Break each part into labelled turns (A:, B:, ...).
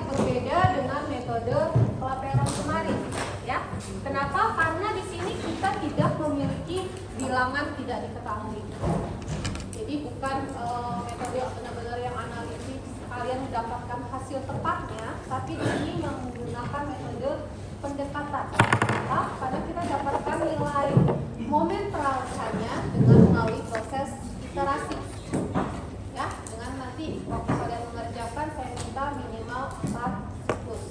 A: berbeda dengan metode Clapeyron kemarin, ya. Kenapa? Karena di sini kita tidak memiliki bilangan tidak diketahui. Jadi bukan metode benar-benar yang analisis kalian mendapatkan hasil tepatnya, tapi di sini menggunakan metode pendekatan. Kenapa? Karena kita dapatkan nilai momen peralihannya dengan melalui proses iterasi. Ya, dengan nanti waktu kalian mengerjakan saya minta minimal 4 siklus.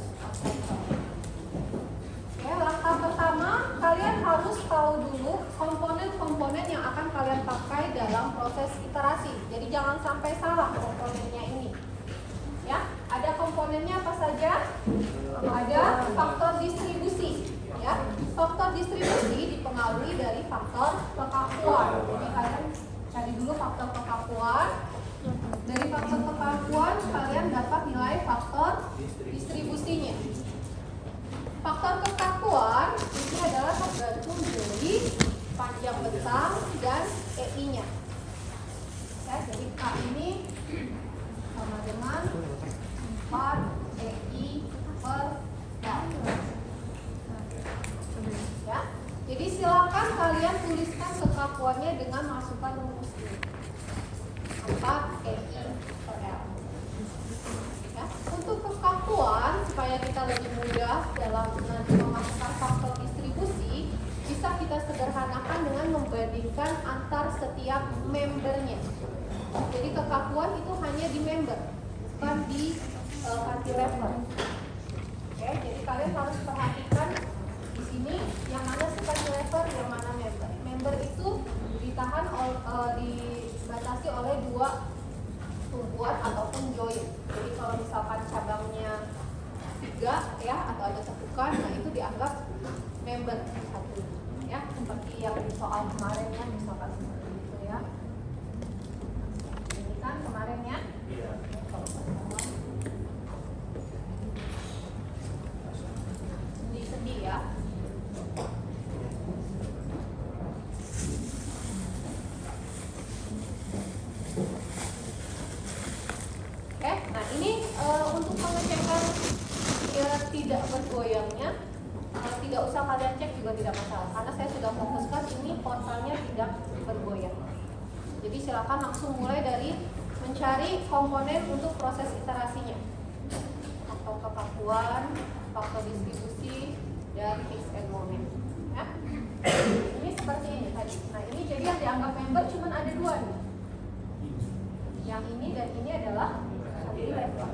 A: Ya, langkah pertama kalian harus tahu dulu komponen-komponen yang akan kalian pakai dalam proses iterasi. Jadi jangan sampai salah komponennya ini. Ya, ada komponennya apa saja? Ada faktor distribusi. Ya, faktor distribusi dipengaruhi dari faktor kekakuan. Jadi kalian cari dulu faktor kekakuan. Dari faktor kekakuan kalian dapat nilai faktor distribusinya. Faktor kekakuan ini adalah tergantung dari panjang bentang dan EI-nya. Ya, jadi K ini sama dengan 4 EI per L. Ya, jadi silakan kalian tuliskan kekakuannya dengan masukkan rumus ini. 4 EI per L. Ya, untuk kekakuan supaya kita lebih mudah dalam nanti memasukkan faktor distribusi, bisa kita sederhanakan dengan membandingkan antar setiap membernya. Jadi kekakuan itu hanya di member, bukan di cantilever. Oke, jadi kalian harus perhatikan di sini yang mana sih cantilever, yang mana member. Member itu ditahan dibatasi oleh dua tumpuan ataupun join. Jadi kalau misalkan cabangnya 3 ya atau ada tekukan, nah itu dianggap member satu. Ya, seperti yang di soal kemarin ya, misalkan seperti itu ya. Ini kan kemarin ya. Iya. Sedih ya. Oke, nah ini untuk pengecekan biar tidak bergoyangnya, tidak usah kalian cek juga tidak masalah, karena saya sudah fokuskan ini portalnya tidak bergoyang. Jadi silakan langsung mulai dari mencari komponen untuk proses iterasinya, faktor kekakuan, faktor distribusi, dan fixed end moment. Ya. Ini seperti ini tadi. Nah ini jadi yang dianggap member cuma ada 2 nih. Yang ini dan ini adalah cantilever.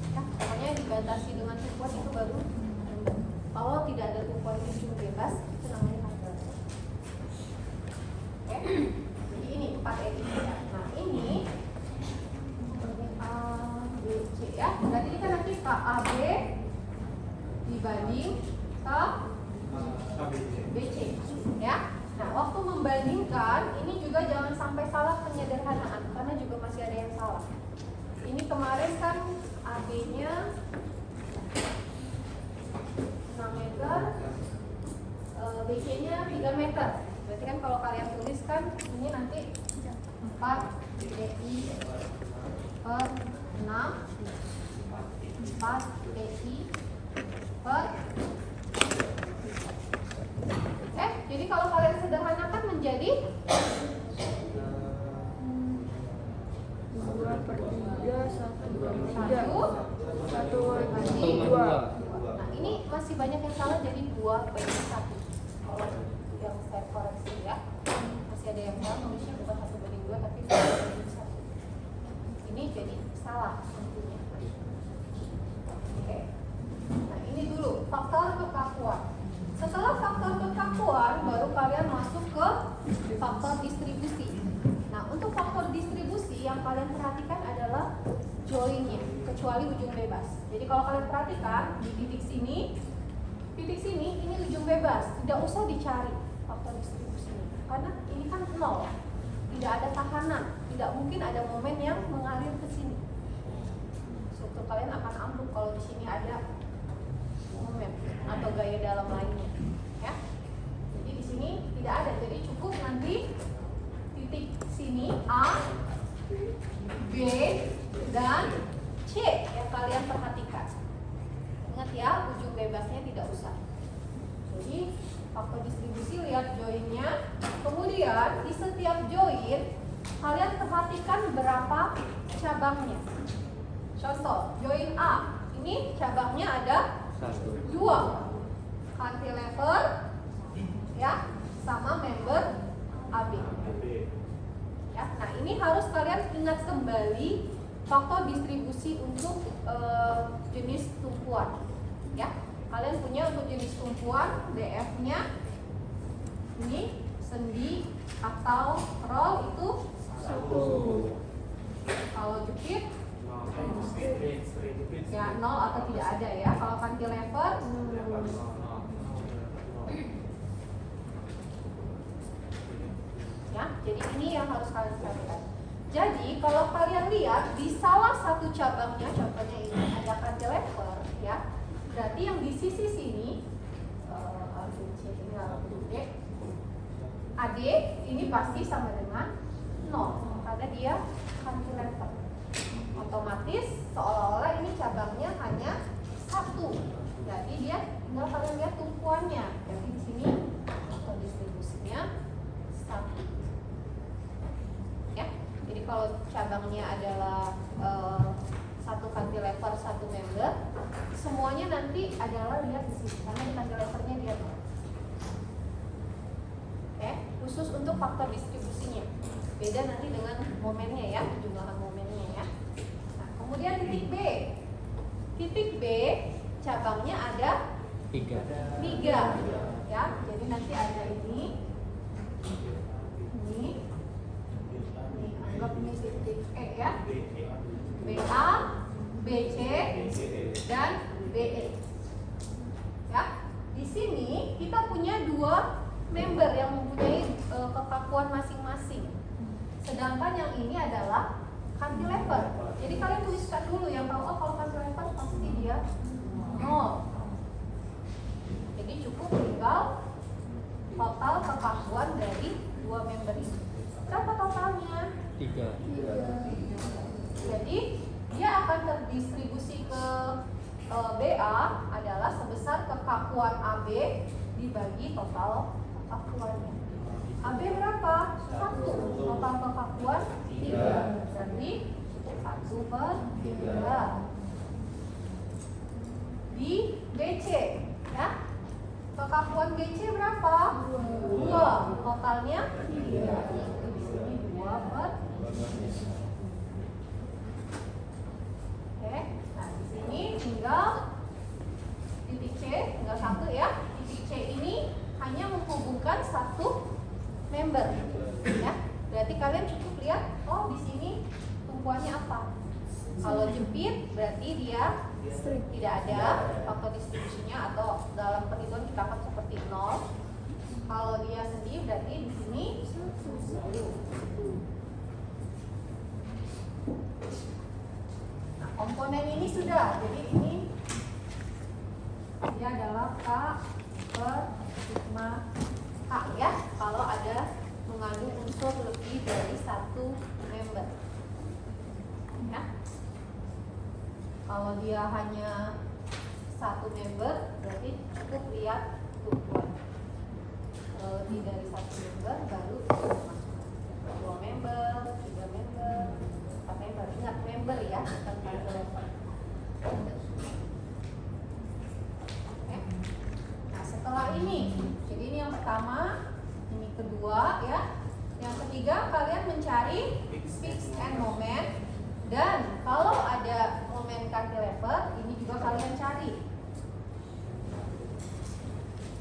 A: Ya, pokoknya dibatasi dengan tumpuan itu baru. Kalau tidak ada tumpuan ujung bebas, itu namanya cantilever. Oke. Jadi ini 4 EI. Nah ini A, B, C ya. Berarti ini kan nanti KAB dibanding BC ya. Nah, waktu membandingkan ini juga jangan sampai salah penyederhanaan karena juga masih ada yang salah. Ini kemarin kan AB-nya 6 meter, BC-nya 3 meter. Berarti kan kalau kalian tuliskan ini nanti 4 DI per 6, 4 DI per. Jadi kalau kalian sederhanakan menjadi
B: 2 per 3, 1 per 3, 1 per 2.
A: Nah ini masih banyak yang salah, jadi 2 banding 1. Kalau yang saya koreksi ya, masih ada yang salah nulisnya bukan 1 banding 2 tapi 2 banding 1. Ini jadi salah tentunya. Oke. Nah ini dulu faktor kekakuan. Setelah faktor kekakuan, baru kalian masuk ke faktor distribusi. Nah, untuk faktor distribusi yang kalian perhatikan adalah joinnya, kecuali ujung bebas. Jadi kalau kalian perhatikan di titik sini ini ujung bebas, tidak usah dicari faktor distribusi. Karena ini kan 0, tidak ada tahanan, tidak mungkin ada momen yang mengalir ke sini. Struktur kalian akan ambruk kalau di sini ada momen atau gaya dalam lainnya ya. Jadi di sini tidak ada, jadi cukup nanti titik sini A, B, dan C. C yang kalian perhatikan. Ingat ya, ujung bebasnya tidak usah. Jadi faktor distribusi lihat joinnya. Kemudian di setiap join kalian perhatikan berapa cabangnya. Contoh, join A. Ini cabangnya ada 2. Cantilever ya sama member AB. Ya, nah ini harus kalian ingat kembali faktor distribusi untuk jenis tumpuan. Ya, kalian punya untuk jenis tumpuan DF-nya ini sendi atau roll itu 1. Kalau jepit ya 0 atau tidak ada ya. Kalau cantilever ya, jadi ini yang harus kalian perhatikan. Jadi kalau kalian lihat di salah satu cabangnya, contohnya ini ada cantilever ya, berarti yang di sisi sini AD ini pasti sama dengan 0 karena dia cantilever. Otomatis seolah-olah ini cabangnya hanya 1. Jadi dia tinggal kalian lihat tumpuannya. Jadi di sini atau distribusinya 1. Ya. Jadi kalau cabangnya adalah 1 cantilever 1 member, semuanya nanti adalah lihat di sini karena di cantilevernya dia 0. Oke, khusus untuk faktor distribusinya. Beda nanti dengan momennya ya, jumlahan momennya ya. Nah, kemudian titik B. Titik B cabangnya ada 3. Ya, jadi nanti ada ini anggap ini titik E ya. BA, BC, dan BE. Ya, di sini kita punya 2 member yang mempunyai kekakuan masing-masing. Sedangkan yang ini adalah cantilever. Jadi kalian tuliskan dulu yang tahu, oh kalau cantilever pasti dia 0. Jadi cukup tinggal total kekakuan dari 2 member ini. Berapa totalnya?
C: 3.
A: Jadi dia akan terdistribusi ke BA adalah sebesar kekakuan AB dibagi total kekakuannya. AB berapa? 1. Total kekakuan 3. Berarti 1/3. Di BC ya. Kekakuan BC berapa? 2. Totalnya 3. Di sini 2/3. Oke. Nah, di sini tinggal titik C, tinggal 1 ya. Titik C ini hanya menghubungkan 1 member ya. Berarti kalian cukup lihat, oh di sini tumpuannya apa. Kalau jepit berarti dia tidak ada faktor distribusinya atau dalam perhitungan kita akan seperti 0. Kalau dia sendi berarti di sini 1. Nah, komponen ini sudah, jadi ini dia adalah K per sigma K ya. Kalau ada mengandung unsur lebih dari 1 member ya. Kalau dia hanya 1 member berarti cukup lihat tumpuan. Kalau lebih dari 1 member baru masuk 2 member, 3 member, 4 member. Ingat member ya, bukan cantilever. Oke. Nah setelah ini, jadi ini yang pertama, ini kedua ya. Yang ketiga kalian mencari fixed end moment. Dan kalau ada momen cantilever, ini juga kalian cari.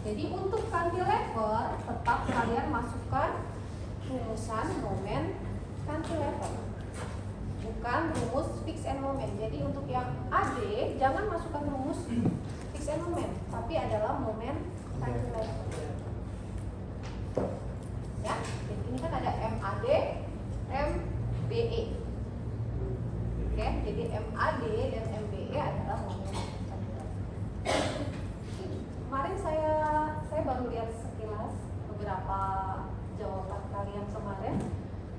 A: Jadi untuk cantilever, tetap kalian masukkan rumusan momen cantilever, bukan rumus fixed end moment. Jadi untuk yang AD, jangan masukkan rumus fixed end moment, tapi adalah momen cantilever. Ya, jadi ini kan ada MAD, MBE. Oke, jadi MAD dan MBE adalah momen cantilever. Kemarin saya baru lihat sekilas beberapa jawaban kalian kemarin.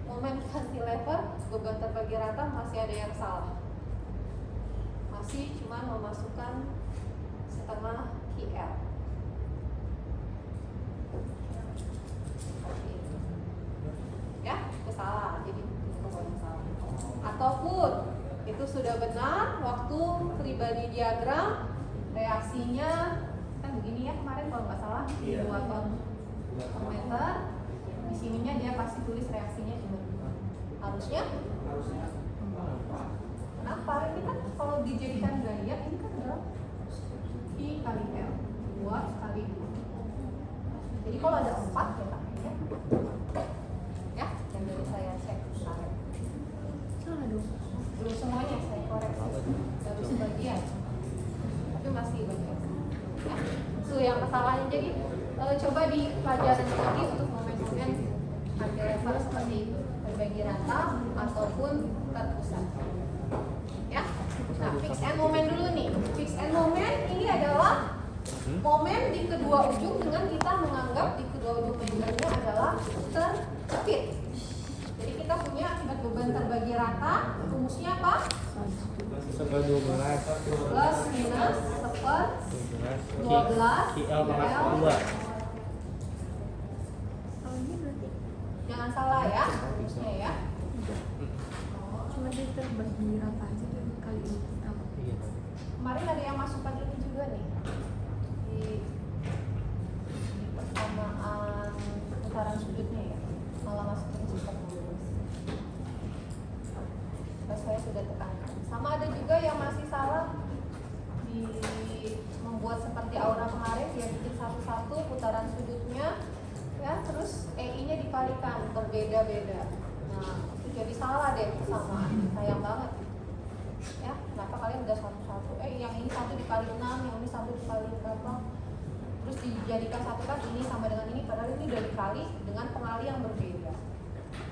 A: Momen cantilever beban terbagi rata masih ada yang salah. memasukkan setengah QL. Seperti itu. Ya, itu salah. Jadi itu boleh salah. Ataupun itu sudah benar waktu free body diagram reaksinya kan begini ya kemarin kalau nggak salah 2 ton per meter. Di sininya dia pasti tulis reaksinya cuma harusnya. Kenapa? Ini kan kalau dijadikan gaya ini kan adalah I kali L 2 kali 2. Jadi kalau ada 4 ya pakainya ya yang dari saya cek kemarin.
B: Salah dong.
A: Belum semuanya saya koreksi, baru sebagian, tapi masih banyak. Ya. Itu yang kesalahannya. Jadi coba dipelajari lagi untuk momen-momen ada level seperti itu, terbagi rata ataupun terpusat. Ya. Nah, fix and moment dulu nih. Fix and moment ini adalah momen di kedua ujung dengan kita menganggap di kedua ujung membernya adalah terfit. Jadi kita punya akibat beban terbagi rata, rumusnya apa?
C: 12
A: Plus minus seper 12
C: QL pangkat 2.
B: Salahnya berarti
A: Jangan salah ya, rumusnya ya.
B: cuma dia terbagi rata aja dan kali ini pertama.
C: Iya.
A: Kemarin ada yang masukkan ini juga nih di persamaan putaran sudutnya ya, malah masukin sistem lurus. Terus saya sudah tekankan. Sama ada juga yang masih salah di membuat seperti aura kemarin, dia bikin satu-satu putaran sudutnya, ya terus EI-nya dikalikan berbeda-beda. Nah itu jadi salah deh persamaan, sayang banget. Ya, kenapa kalian udah satu-satu? Yang ini 1 dikali 6, yang ini 1 dikali berapa? Terus dijadikan satu kan ini sama dengan ini, padahal ini udah dikali dengan pengali yang berbeda.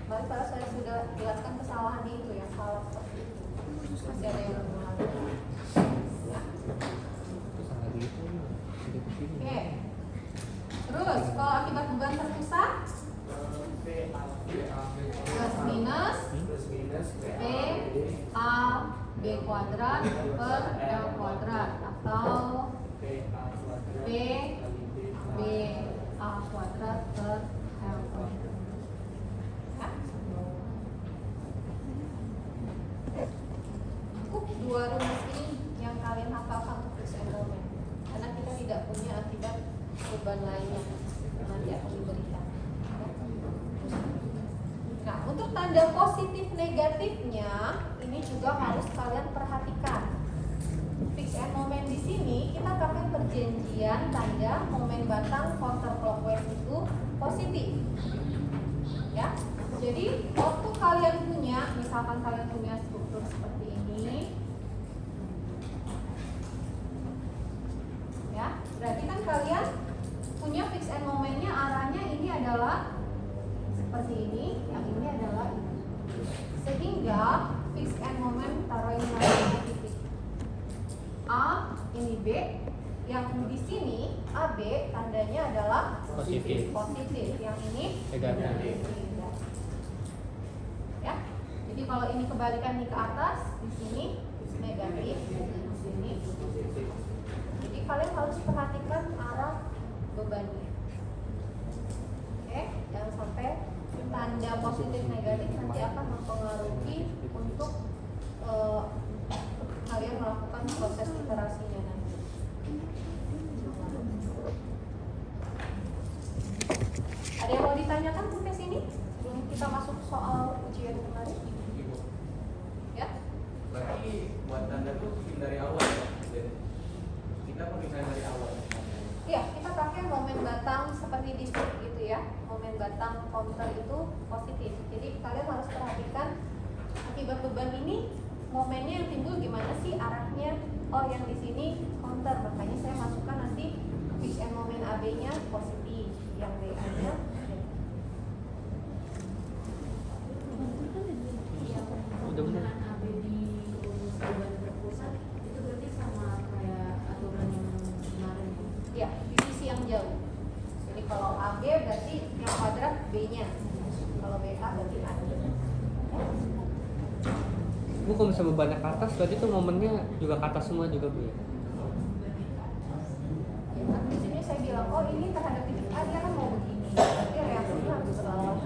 A: Kemarin padahal saya sudah jelaskan kesalahan itu yang salah seperti itu. Masih ada yang mengalami. Ya. Oke. Terus kalau akibat beban terpusat plus minus P A B kuadrat per L kuadrat atau P B A kuadrat per L kuadrat. Ya. Cukup 2 rumus ini yang kalian hafalkan untuk fix and moment, karena kita tidak punya akibat beban lainnya nanti akan diberikan. Nah, untuk tanda positif negatifnya ini juga harus kalian perhatikan. Fix and moment di sini kita pakai perjanjian tanda momen batang counterclockwise itu positif. Ya. Jadi waktu kalian punya, misalkan kalian punya struktur seperti ini, ya, berarti kan kalian punya fix and momennya arahnya ini adalah seperti ini, yang ini adalah ini. Sehingga fix and moment taruh ini namanya titik A, ini B, yang di sini AB tandanya adalah
C: Positif.
A: yang ini
C: Negatif.
A: ya. Jadi kalau ini kebalikan nih ke atas, di sini negatif, di sini. Jadi kalian harus perhatikan arah bebannya. Oke, jangan sampai tanda positif negatif nanti akan mempengaruhi untuk kalian melakukan proses iterasinya nanti. Ada yang mau ditanyakan sampai sini sebelum kita masuk soal ujian kemarin? Ya?
D: Berarti buat tanda tuh bikin dari awal ya? Kita pemisahan dari awal.
A: Iya, kita pakai momen batang seperti di strip gitu ya. Momen batang counter itu positif. Jadi kalian harus perhatikan akibat beban ini momennya yang timbul gimana sih arahnya. Oh, yang di sini counter, makanya saya masukkan nanti fix and moment AB-nya positif, yang BA-nya
C: Udah bener.
E: AB di beban terpusat itu berarti sama kayak aturan yang kemarin ya?
A: ya di sisi yang jauh. Jadi kalau AB berarti yang kuadrat B-nya. Kalau BA berarti A.
C: Bu, kalau misalnya bebannya ke atas, berarti tuh momennya juga ke atas semua juga Bu ya?
A: Ya, di sini saya bilang, oh ini terhadap titik A dia kan mau begini, berarti reaksinya harus ke bawah.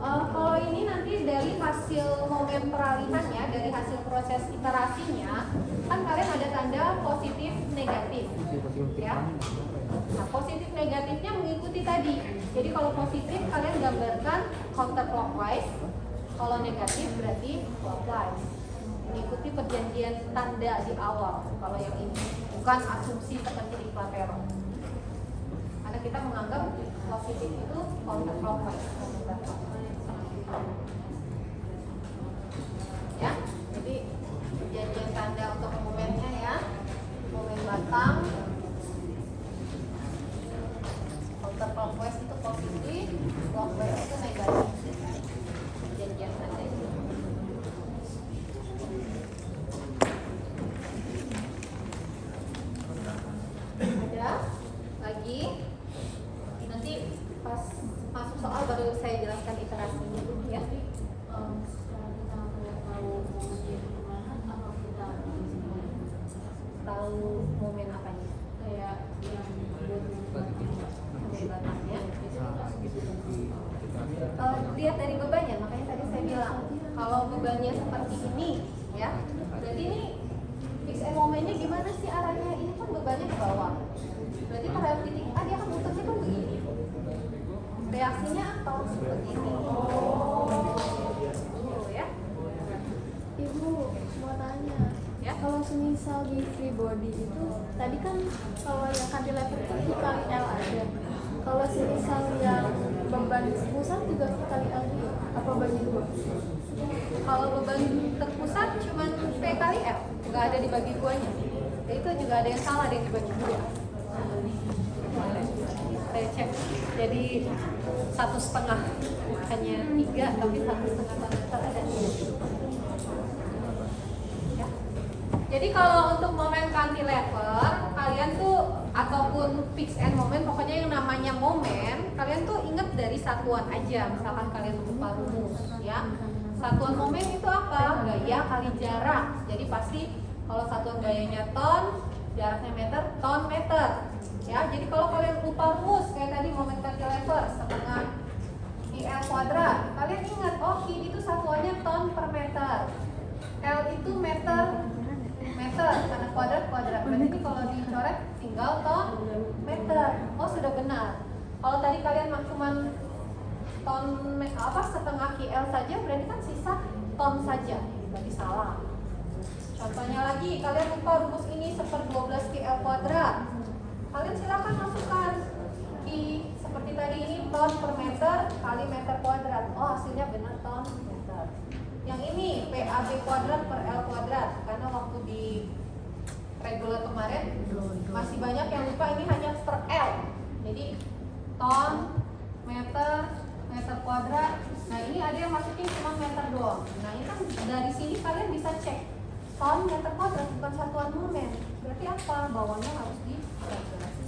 A: Kalau ini nanti dari hasil momen peralihannya, dari hasil proses iterasinya, kan kalian ada tanda positif negatif, ya. Nah, positif negatifnya mengikuti tadi. Jadi kalau positif kalian gambarkan counterclockwise, kalau negatif berarti clockwise. Mengikuti perjanjian tanda di awal. Kalau yang ini bukan asumsi seperti di Platero. Karena kita menganggap positif itu counterclockwise. Ya, jadi perjanjian tanda untuk momennya ya, momen batang counterclockwise itu positif, clockwise itu negatif. Perjanjian tanda itu. Ada lagi, nanti pas masuk soal baru saya jelaskan iterasinya ya. Tahu momen apanya? Kayak yang batangnya. Lihat dari bebannya, makanya tadi saya bilang kalau bebannya seperti ini, ya, berarti ini fix and momennya gimana sih arahnya? Ini kan bebannya ke bawah. Berarti terhadap titik A dia kan muternya kan begini. Reaksinya apa? Seperti ini. Ya.
B: Ibu mau tanya,
A: Ya.
B: kalau semisal di free body itu tadi kan kalau yang cantilever itu V kali L aja. Kalau semisal yang beban pusat juga V kali L juga, apa bagi dua?
A: Kalau beban terpusat cuma P kali L, nggak ada dibagi duanya. Ya, itu juga ada yang salah, ada yang dibagi dua. Saya cek, jadi 1,5, hanya 3 tapi 1,5 meter ada. Ya. Jadi kalau untuk momen cantilever, kalian tuh ataupun fix and moment, pokoknya yang namanya momen, kalian tuh inget dari satuan aja. Misalkan kalian lupa rumus, ya. Satuan momen itu apa? Gaya kali jarak. Jadi pasti kalau satuan gayanya ton, jaraknya meter, ton meter. Ya, jadi kalau kalian lupa rumus kayak tadi momen cantilever setengah IL kuadrat, kalian ingat, oh Q itu satuannya ton per meter, L itu meter karena kuadrat. Berarti ini kalau dicoret tinggal ton meter. Oh sudah benar. Kalau tadi kalian cuma ton setengah QL saja, berarti kan sisa ton saja. Berarti salah. Contohnya lagi, kalian lupa rumus ini 1/12 QL kuadrat. Kalian silakan masukkan Q seperti tadi, ini ton per meter kali meter kuadrat. Oh hasilnya benar ton meter. Yang ini PAB kuadrat per L kuadrat, karena waktu di reguler kemarin masih banyak yang lupa ini hanya per L. Jadi ton, meter kuadrat. Nah ini ada yang masukin cuma meter doang. Nah ini kan dari sini kalian bisa cek ton meter kuadrat bukan satuan momen. Berarti apa? Bawahnya harus diregulasi.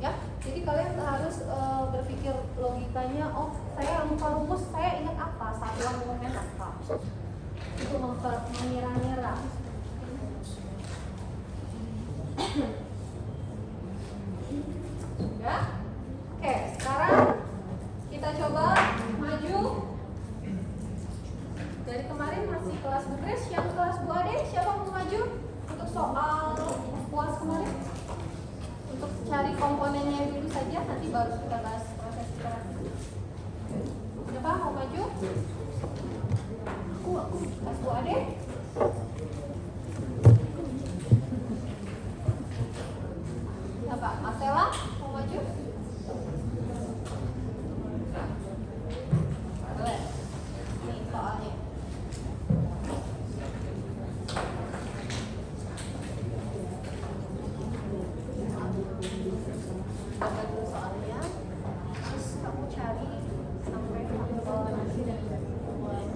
A: Ya, jadi kalian harus berpikir logikanya. Oh saya lupa rumus, saya ingat apa? Satuan momen apa? Itu mengira-ngira. Sudah? Oke, sekarang kita coba maju. Dari kemarin masih kelas Bu Kris, yang kelas Bu Ade, siapa mau maju untuk soal puas kemarin? Untuk cari komponennya dulu saja, nanti baru kita bahas proses iterasi. Siapa mau maju? Aku, kelas Bu Ade. Siapa? Marcella mau maju? Boleh. Ini soalnya. Baca dulu soalnya, terus kamu cari sampai hafal lagi dan mulai.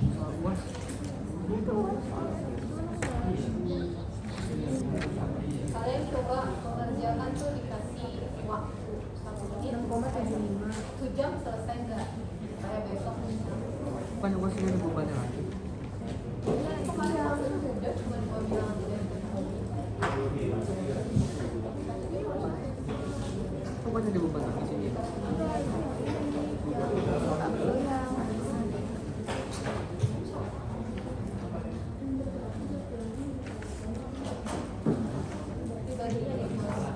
C: soal UAS.
A: Kalian coba mengerjakan tuh dikasih waktu 1 menit 1 jam selesai nggak? Kayak besok
C: Bukan UAS ini ada bebannya lagi.
A: kemarin aku udah cuma 2 bilang aja.
C: Bukan ada beban lagi sih.
A: Dibaginya di mana?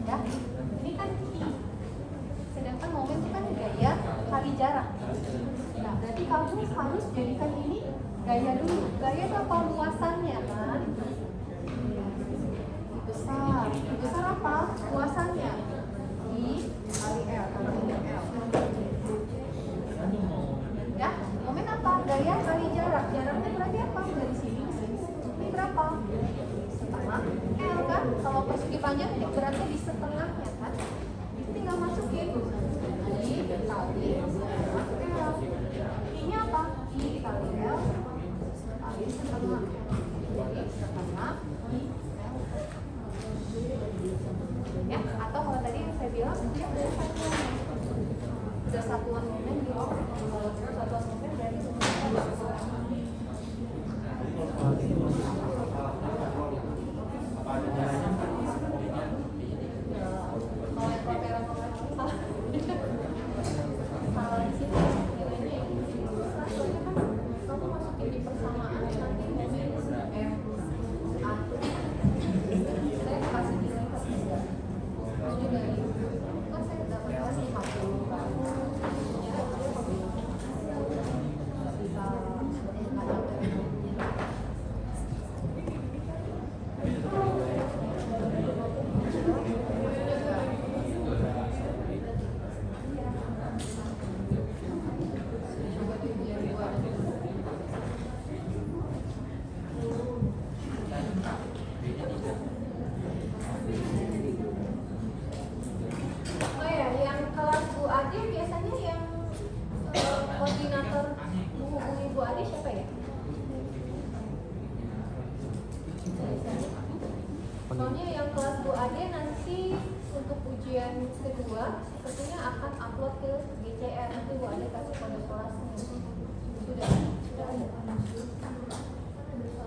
A: Ya, ini kan I. Sedangkan momen itu kan gaya kali jarak. Nah, berarti kamu harus jadikan ini gaya dulu. Gaya itu apa? Luasannya kan? Besar. Besar apa? Luasannya. I kali L kali L. Ya, momen apa? Gaya kali jarak. Jaraknya berarti apa? Dari sini ke sini. Ini berapa? Setengah L kan? Kalau persegi panjang ini beratnya di setengahnya kan? Itu tinggal masukin I kali L. I-nya apa? I kali L kali setengah. Jadi setengah I L. Ya, atau kalau tadi yang saya bilang dia udah satuan. Udah satuan momen gitu. Kalau satuan momen dari kalau yang propeller salah di sini nilainya yang soalnya kan kamu masukin di persamaan nanti momen M A saya kasih nilai tapi enggak maksudnya dari kan saya dapat kasih 50 ya bisa oh ya, yang kelas Bu Ade biasanya yang koordinator menghubungi Bu Ade siapa ya? Soalnya yang kelas Bu Ade nanti untuk ujian kedua sepertinya akan upload ke GCR, nanti Bu Ade kasih kode kelasnya. Sudah ada.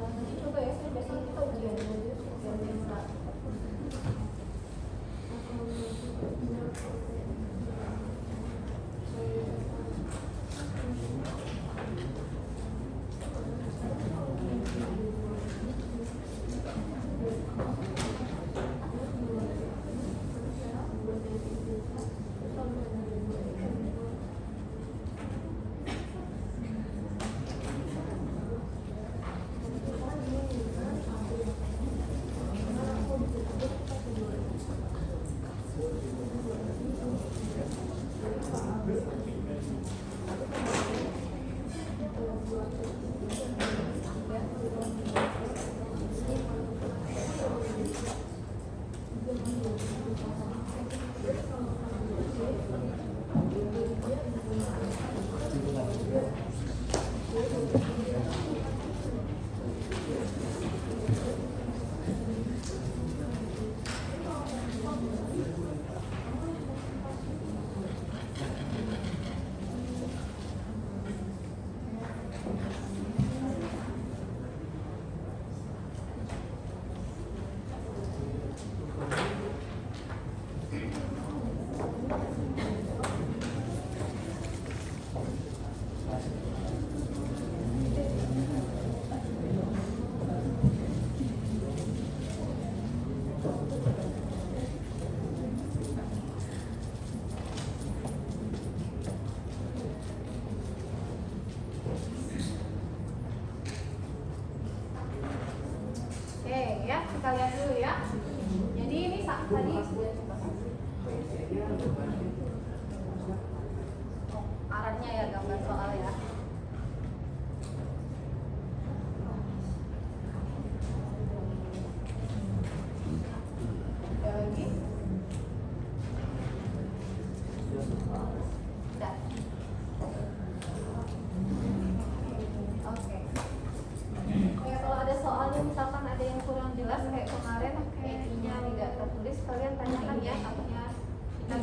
A: Nanti coba ya, saya besok kita ujian dulu biar bisa.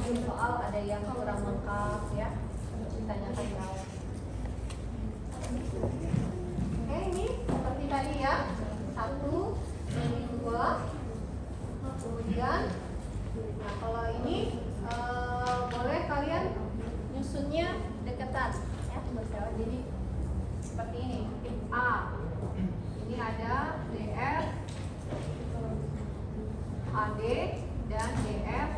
A: soal ada yang kurang lengkap ya, ditanyakan jawab. Oke, ini seperti tadi ya, 1, ini 2, kemudian nah kalau ini boleh kalian nyusunnya deketan ya, misalnya jadi seperti ini, tip A ini ada DF, AD dan DF,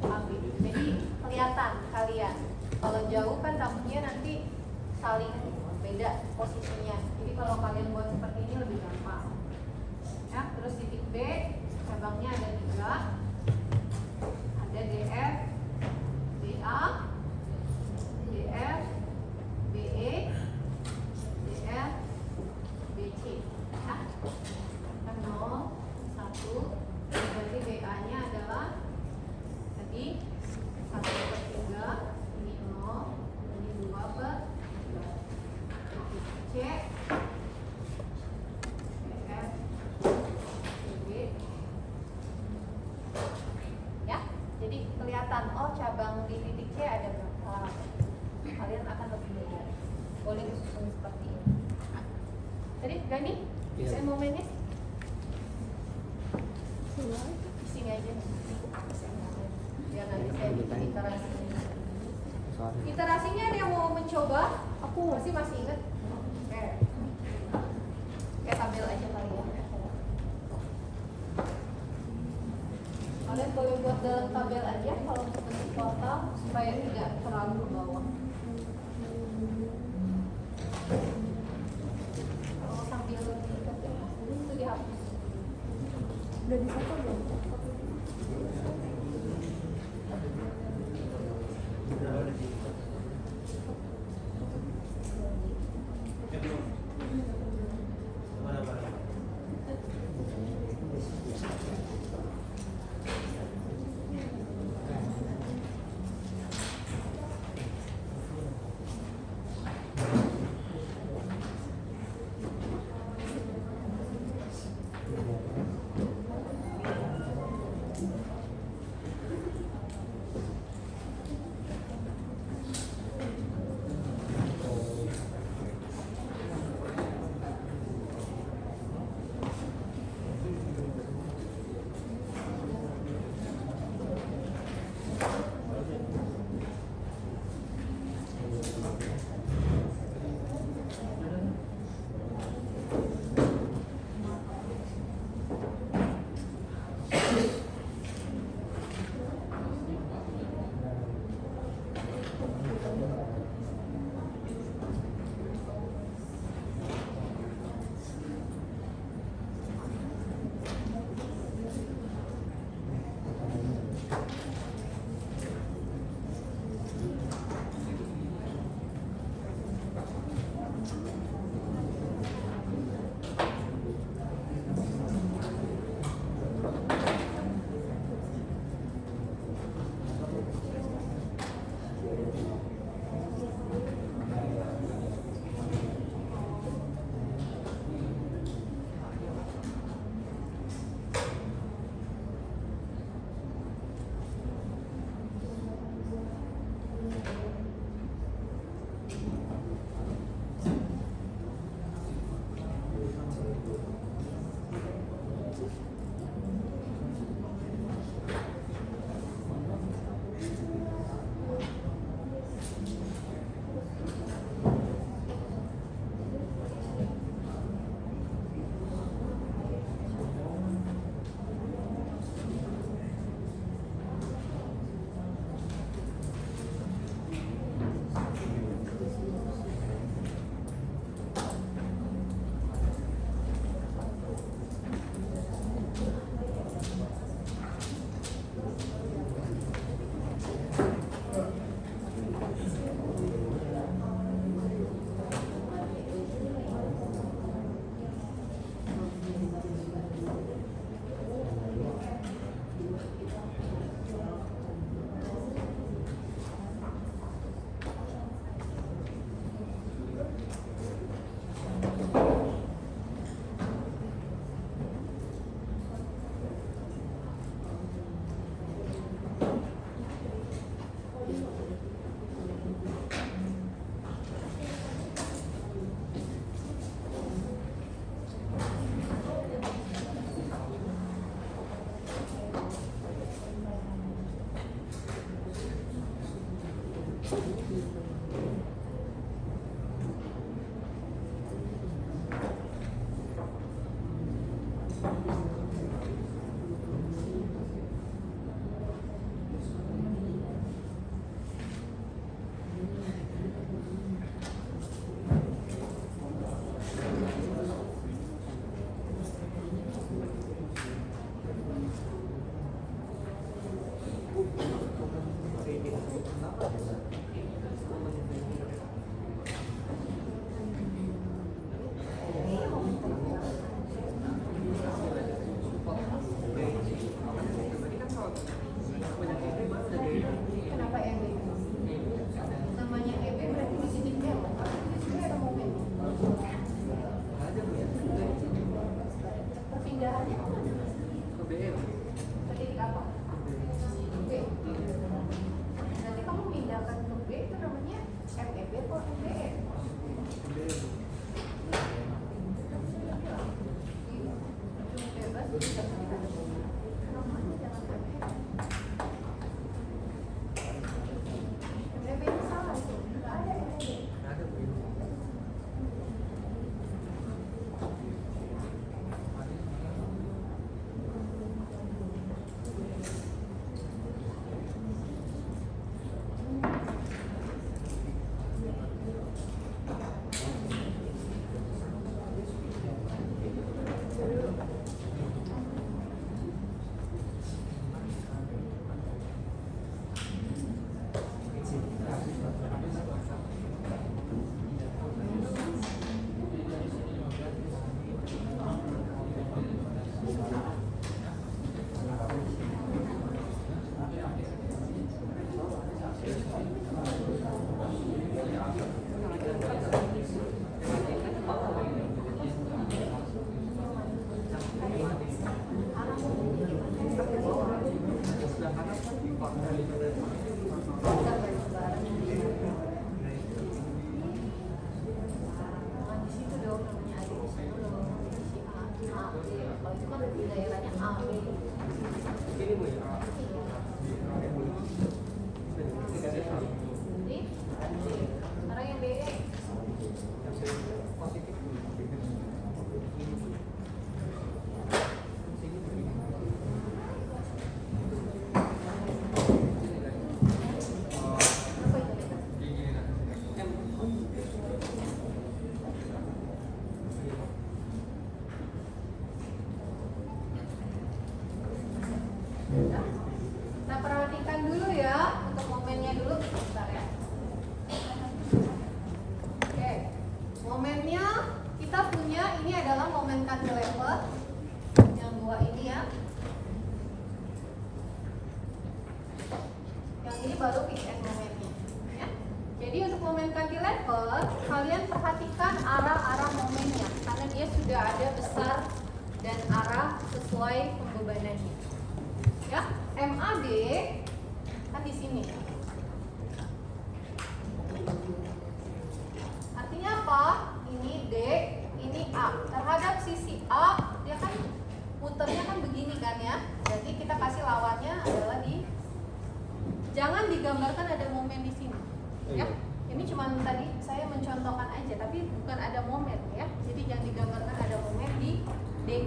A: AB. Jadi kelihatan kalian kalau jauh kan takutnya nanti saling beda posisinya. Jadi kalau kalian buat seperti ini lebih gampang. Ya, terus titik B cabangnya ada 3. Ada DF, DA, DF, BE, DF, BC. Ya. 0, 1, berarti BA-nya adalah tadi 1/3, ini 0, ini 2/3. C, DF, B, ya. Jadi kelihatan, oh cabang di titik C ada berapa. Kalian akan lebih mudah. Boleh disusun seperti ini. Tadi Gani,
C: Iya.
A: saya mau manage.
B: Siapa?
A: Di sini aja. Biar nanti saya bikin iterasi.
C: Soalnya
A: Iterasinya ada yang mau mencoba? Aku masih ingat. Oke. Kayak tabel aja kali ya. Kalian boleh buat dalam tabel aja kalau untuk bentuk total supaya tidak terlalu ke bawah. Kalau sambil diikat ya, itu dihapus.
B: Udah difoto belum?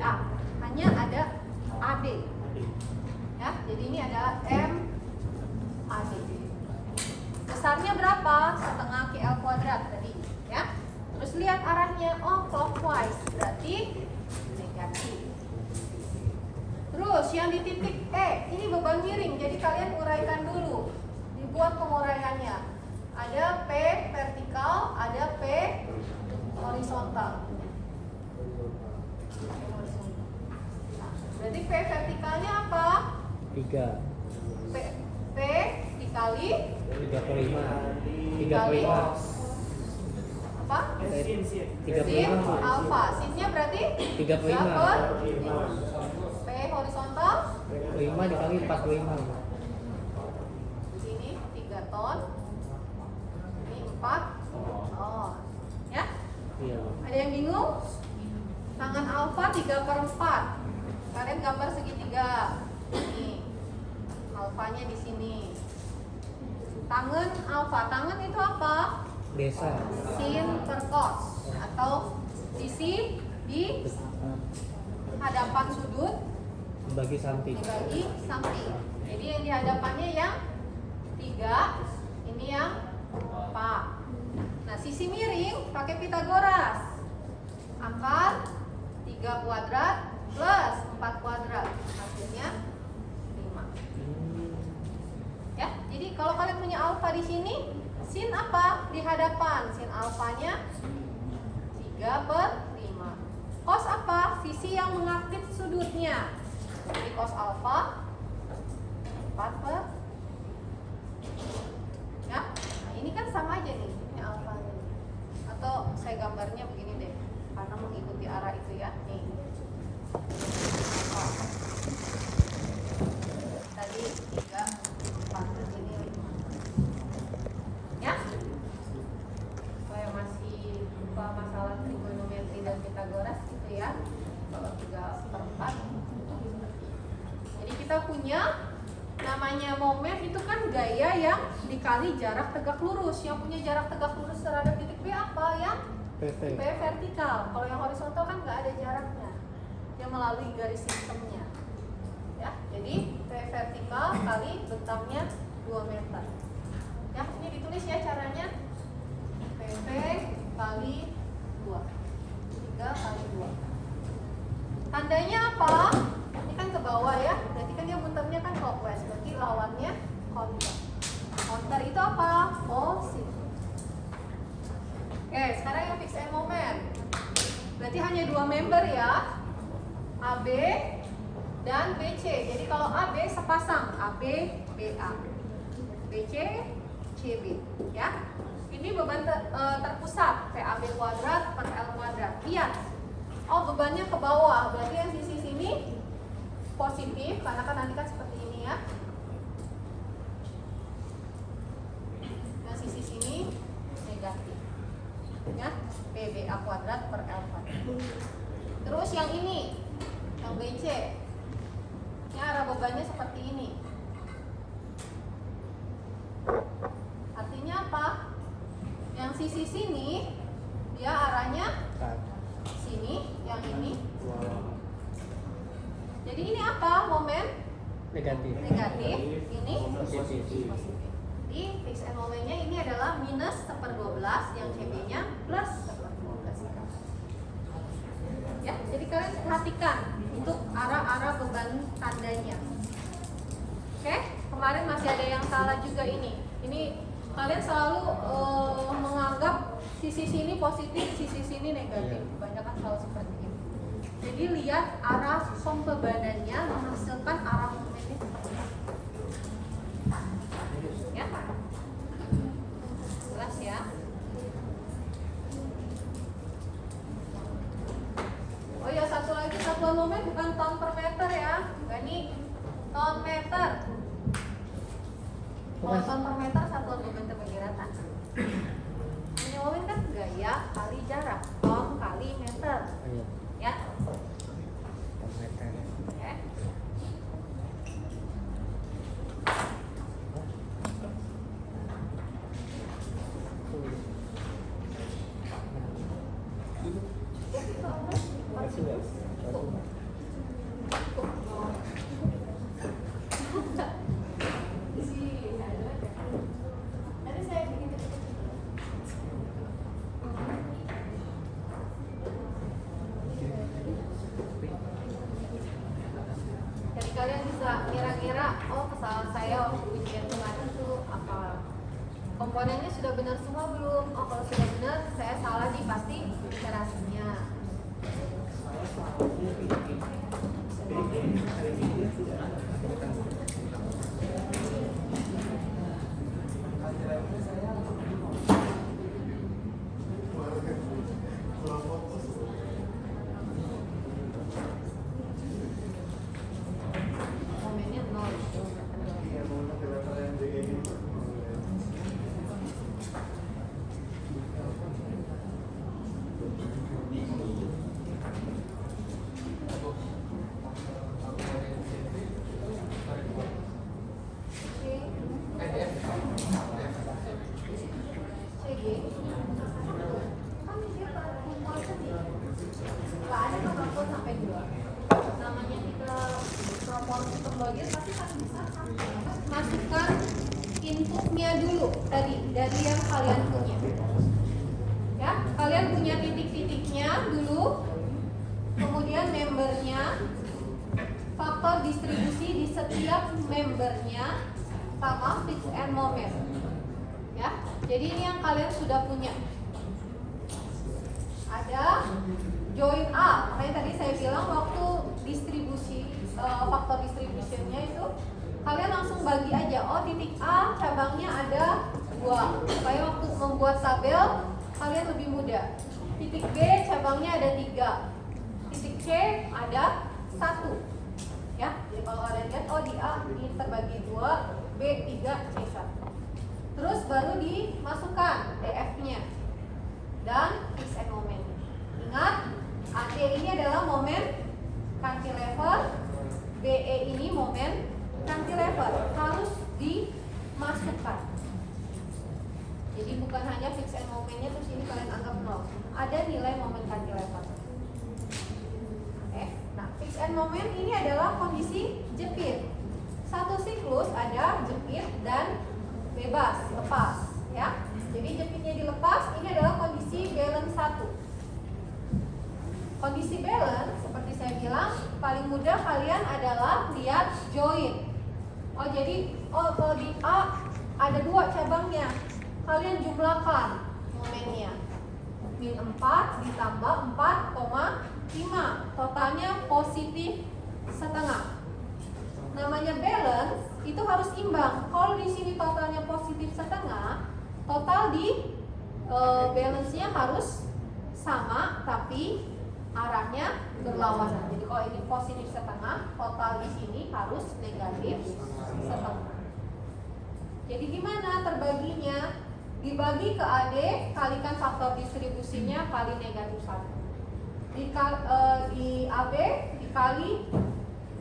A: BA, hanya ada AD. Ya, jadi ini adalah MAD. Besarnya berapa? Setengah KL kuadrat tadi, ya. Terus lihat arahnya, oh clockwise, berarti negatif. Terus yang di titik E, ini beban miring, jadi kalian uraikan dulu. Dibuat penguraiannya. Ada P vertikal, ada P horizontal. Berarti P vertikalnya apa?
C: 3
A: P dikali
C: 35
A: dikali
C: 35
A: apa? Sin
C: 35
A: alfa. Sinnya berarti
C: 35
A: P horizontal
C: 5 dikali 45
A: ini 3 ton. Ini 4 ton. Ya?
C: iya
A: Ada yang bingung? Tangan alfa 3/4. Kalian gambar segitiga. Ini alfanya di sini. Tangan alfa. Tangan itu apa?
C: desa
A: Sin per cos atau sisi di hadapan sudut
C: bagi samping
A: dibagi samping. Jadi yang di hadapannya yang 3, ini yang 4. Nah, sisi miring pakai Pitagoras. Akar 3 kuadrat plus 4 kuadrat. Hasilnya 5. Ya, jadi kalau kalian punya alfa di sini, sin apa? Di hadapan. Sin alfanya 3/5. Cos apa? Sisi yang mengapit sudutnya. Jadi cos alfa 4/. Ya, nah ini kan sama aja nih, ini alfanya. Atau saya gambarnya begini deh, karena mengikuti arah itu ya. Nih. Oh. Tadi 3, 4, ini 5. Ya? Supaya masih lupa masalah trigonometri dan Pitagoras gitu ya. Kalau 3/4. Jadi kita punya namanya momen itu kan gaya yang dikali jarak tegak lurus. Yang punya jarak tegak lurus terhadap titik P apa? Yang
C: PV
A: P vertikal. Kalau yang horizontal kan nggak ada jaraknya. Dia melalui garis sistemnya. Ya, jadi P vertikal kali bentangnya 2 meter. Ya, ini ditulis ya caranya. PP kali 2. 3 kali 2. Tandanya apa? Ini kan ke bawah ya. Berarti kan dia muternya kan clockwise. Berarti lawannya counter. Counter itu apa? Positif. Oke, sekarang yang fix end moment. Berarti hanya 2 member ya. AB dan BC. Jadi kalau AB sepasang, AB BA. BC CB ya. Ini beban terpusat PAB kuadrat per L kuadrat. Lihat. Oh, bebannya ke bawah. Berarti yang sisi sini positif karena kan nanti kan seperti ini ya. Yang sisi sini negatif. Ya, PBA kuadrat per L kuadrat. Terus yang ini, yang BC. Ini arah bebannya seperti ini. Artinya apa? Yang sisi sini dia arahnya sini, yang ini. Jadi ini apa? Momen
C: negatif
A: negatif, ini
C: positif
A: positif. Jadi fix end momennya ini adalah minus 1/12, yang CB-nya plus 1/12. Ya, jadi kalian perhatikan untuk arah-arah beban tandanya. Oke, kemarin masih ada yang salah juga ini. Ini kalian selalu menganggap sisi sini positif, sisi sini negatif. Kebanyakan selalu seperti itu. Jadi lihat arah pembebanannya menghasilkan arah momennya seperti apa. Ya, jelas ya. Oh ya, satu lagi, satuan momen bukan ton per meter ya. Ini ton meter. Kalau ton per meter satuan momen terbagi rata. Ini momen kan gaya kali jarak, ton kali meter.
C: iya
A: Ya.
C: meter
A: Oke.
C: Tuh.
A: komponennya sudah benar semua belum? Oh, kalau sudah benar, saya salah nih pasti iterasinya. Momennya 0. Masukkan inputnya dulu tadi dari yang kalian punya. Ya, kalian punya titik-titiknya dulu, kemudian membernya, faktor distribusi di setiap membernya, sama fixed and moment. Ya, jadi ini yang kalian sudah punya. Ada join A, makanya tadi saya bilang waktu distribusi faktor distributionnya itu kalian langsung bagi aja. Oh, titik A cabangnya ada 2, supaya waktu membuat tabel kalian lebih mudah. Titik B cabangnya ada 3, titik C ada 1. Ya, jadi kalau kalian lihat, oh di A ini terbagi 2, B 3, C 1. Terus baru dimasukkan DF-nya dan fixed and moment. Ingat, AD ini adalah momen cantilever, BE ini momen cantilever, harus dimasukkan. Jadi bukan hanya fixed and momennya terus ini kalian anggap 0. Ada nilai momen cantilever. Oke. Nah, fixed and moment ini adalah kondisi jepit. Satu siklus ada jepit dan bebas, lepas, ya. Jadi jepitnya dilepas, ini adalah kondisi balance 1. Kondisi balance seperti saya bilang, paling mudah kalian adalah lihat join. Oh, jadi kalau di A ada 2 cabangnya. Kalian jumlahkan momennya. Min 4 ditambah 4,5. Totalnya positif setengah. Namanya balance itu harus imbang. Kalau di sini totalnya positif setengah, total di balance-nya harus sama tapi arahnya berlawanan. Jadi kalau ini positif setengah, total di sini harus negatif setengah. Jadi gimana terbaginya? Dibagi ke AD, kalikan faktor distribusinya kali negatif 1. Di AB dikali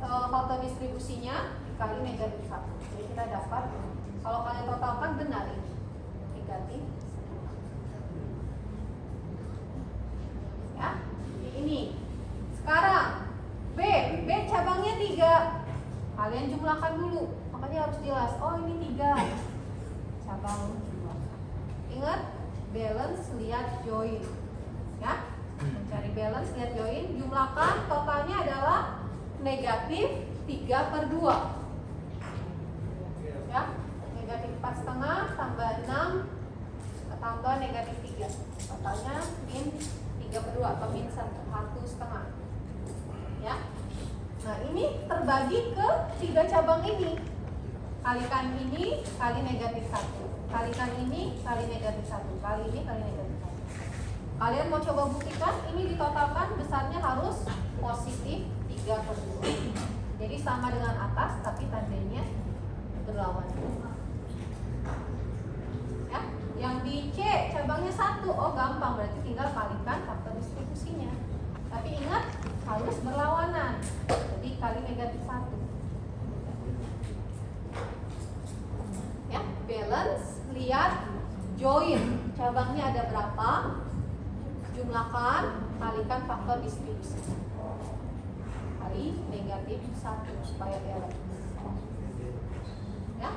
A: faktor distribusinya dikali negatif 1. Jadi kita dapat, kalau kalian totalkan benar ini negatif. Ya, ini. Sekarang B cabangnya 3. Kalian jumlahkan dulu. Makanya harus jelas. Oh, ini 3 cabang. Ingat, balance lihat join. Ya, mencari balance lihat join. Jumlahkan, totalnya adalah negatif 3/2. Ya, negatif 4,5 tambah 6 tambah negatif 3. Totalnya min 3/2 atau min 1,5. Ya. Nah, ini terbagi ke 3 cabang ini. Kalikan ini kali negatif 1. Kalikan ini kali negatif 1. Kali ini kali negatif 1. Kalian mau coba buktikan, ini ditotalkan besarnya harus positif 3/2. Jadi sama dengan atas tapi tandanya berlawanan. Ya, yang di C cabangnya 1. Oh, gampang, berarti tinggal kalikan faktor distribusinya. Tapi ingat harus berlawanan. Jadi kali negatif 1. Ya, balance lihat join. Cabangnya ada berapa? Jumlahkan, kalikan faktor distribusi. Kali negatif 1 supaya balance. Ya.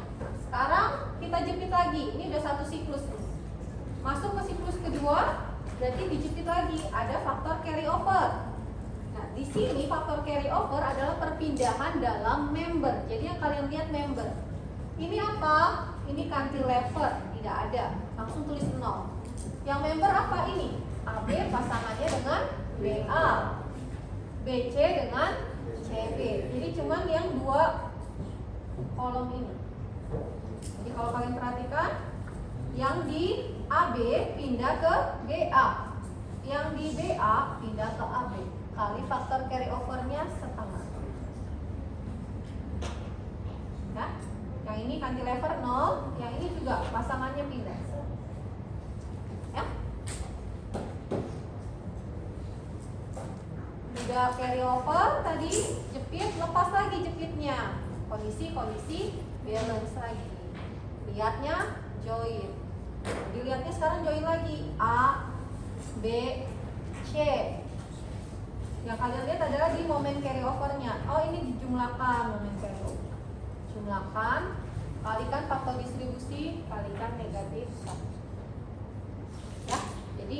A: Sekarang kita jepit lagi. Ini udah 1 siklus nih. Masuk ke siklus kedua, berarti dijepit lagi. Ada faktor carry over. Nah, di sini faktor carry over adalah perpindahan dalam member. Jadi yang kalian lihat member. Ini apa? Ini cantilever. tidak ada, langsung tulis 0. Yang member apa ini? AB pasangannya dengan BA, BC dengan CB. Jadi cuman yang 2 kolom ini. Jadi kalau kalian perhatikan, yang di AB pindah ke BA, yang di BA pindah ke AB. Kali faktor carry over-nya setengah. Ya, yang ini cantilever 0, yang ini juga pasangannya pindah. Ya, udah carry over tadi, jepit, lepas lagi jepitnya. Kondisi balance lagi. Lihatnya join. Dilihatnya sekarang join lagi A, B, C. Yang kalian lihat adalah di momen carry over-nya. Oh, ini dijumlahkan momen carry over. Jumlahkan, kalikan faktor distribusi, kalikan negatif 1. Ya, jadi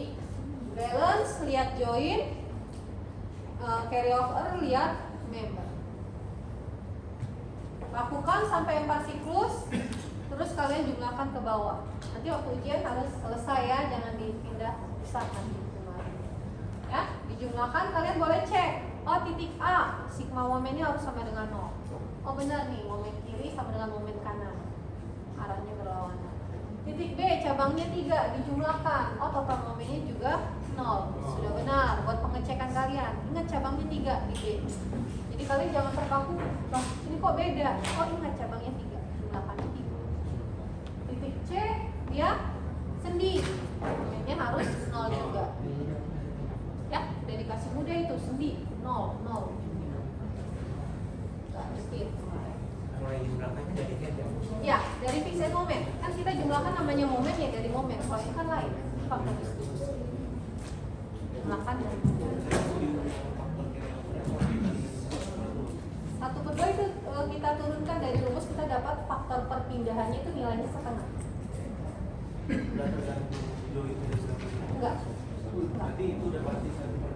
A: balance lihat join, carry over lihat member. Lakukan sampai 4 siklus, terus kalian jumlahkan ke bawah. Nanti waktu ujian harus selesai ya, jangan dipindah besar nanti kemarin. Ya, dijumlahkan kalian boleh cek. Oh, titik A, sigma momennya harus sama dengan 0. Oh benar nih, momen kiri sama dengan momen kanan, arahnya berlawanan. Titik B, cabangnya 3, dijumlahkan. Oh, total momennya juga 0. Sudah benar, buat pengecekan kalian. Ingat cabangnya 3 di B. Jadi kalian jangan terpaku, loh ini kok beda. Oh, ingat cabangnya 3, jumlahkannya 3. Titik C, dia sendi, momennya harus 0 juga. Ya, udah dikasih mudah itu, sendi 0.
D: Mulai jumlahkannya dari head ya?
A: Ya, dari fixed moment. Kan kita jumlahkan namanya momen ya dari momen. Kalau ini kan lain, faktor distribusi. Jumlahkan dari momen. 1/2 itu kita turunkan dari rumus, kita dapat faktor perpindahannya itu nilainya setengah.
D: Udah tergantung join itu sama.
A: Enggak.
D: Berarti itu udah pasti 1/2.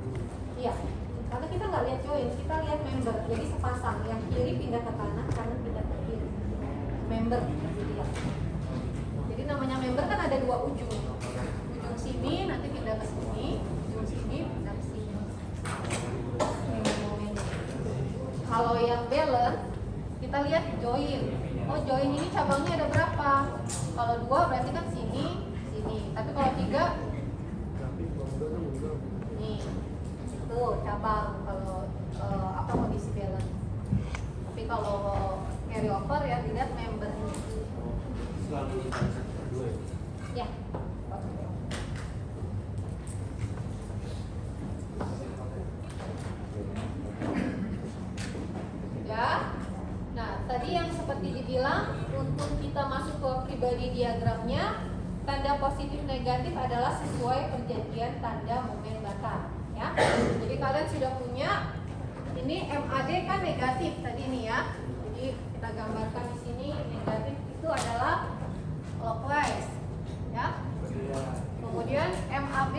A: Iya. Karena kita nggak lihat join, kita lihat member. Jadi sepasang, yang kiri pindah ke kanan pindah ke kiri. Member jadi ya. Jadi namanya member kan ada 2 ujung. Ujung sini nanti pindah ke sini, ujung sini pindah ke sini. Member. Kalau yang balance, kita lihat join. Oh, join ini cabangnya ada berapa? Kalau 2 berarti kan sini. Tapi kalau 3 nih. Tuh cabang kalau kondisi balance. Tapi kalau carry over ya dilihat membernya.
D: Selalu di 1/2 ya?
A: Ya. Ya. Nah, tadi yang seperti dibilang untuk kita masuk ke pribadi diagramnya, tanda positif negatif adalah sesuai perjanjian tanda momen bakar. Ya. Jadi kalian sudah punya ini MAD kan negatif tadi nih ya. Jadi kita gambarkan di sini negatif itu adalah clockwise ya. Kemudian MAB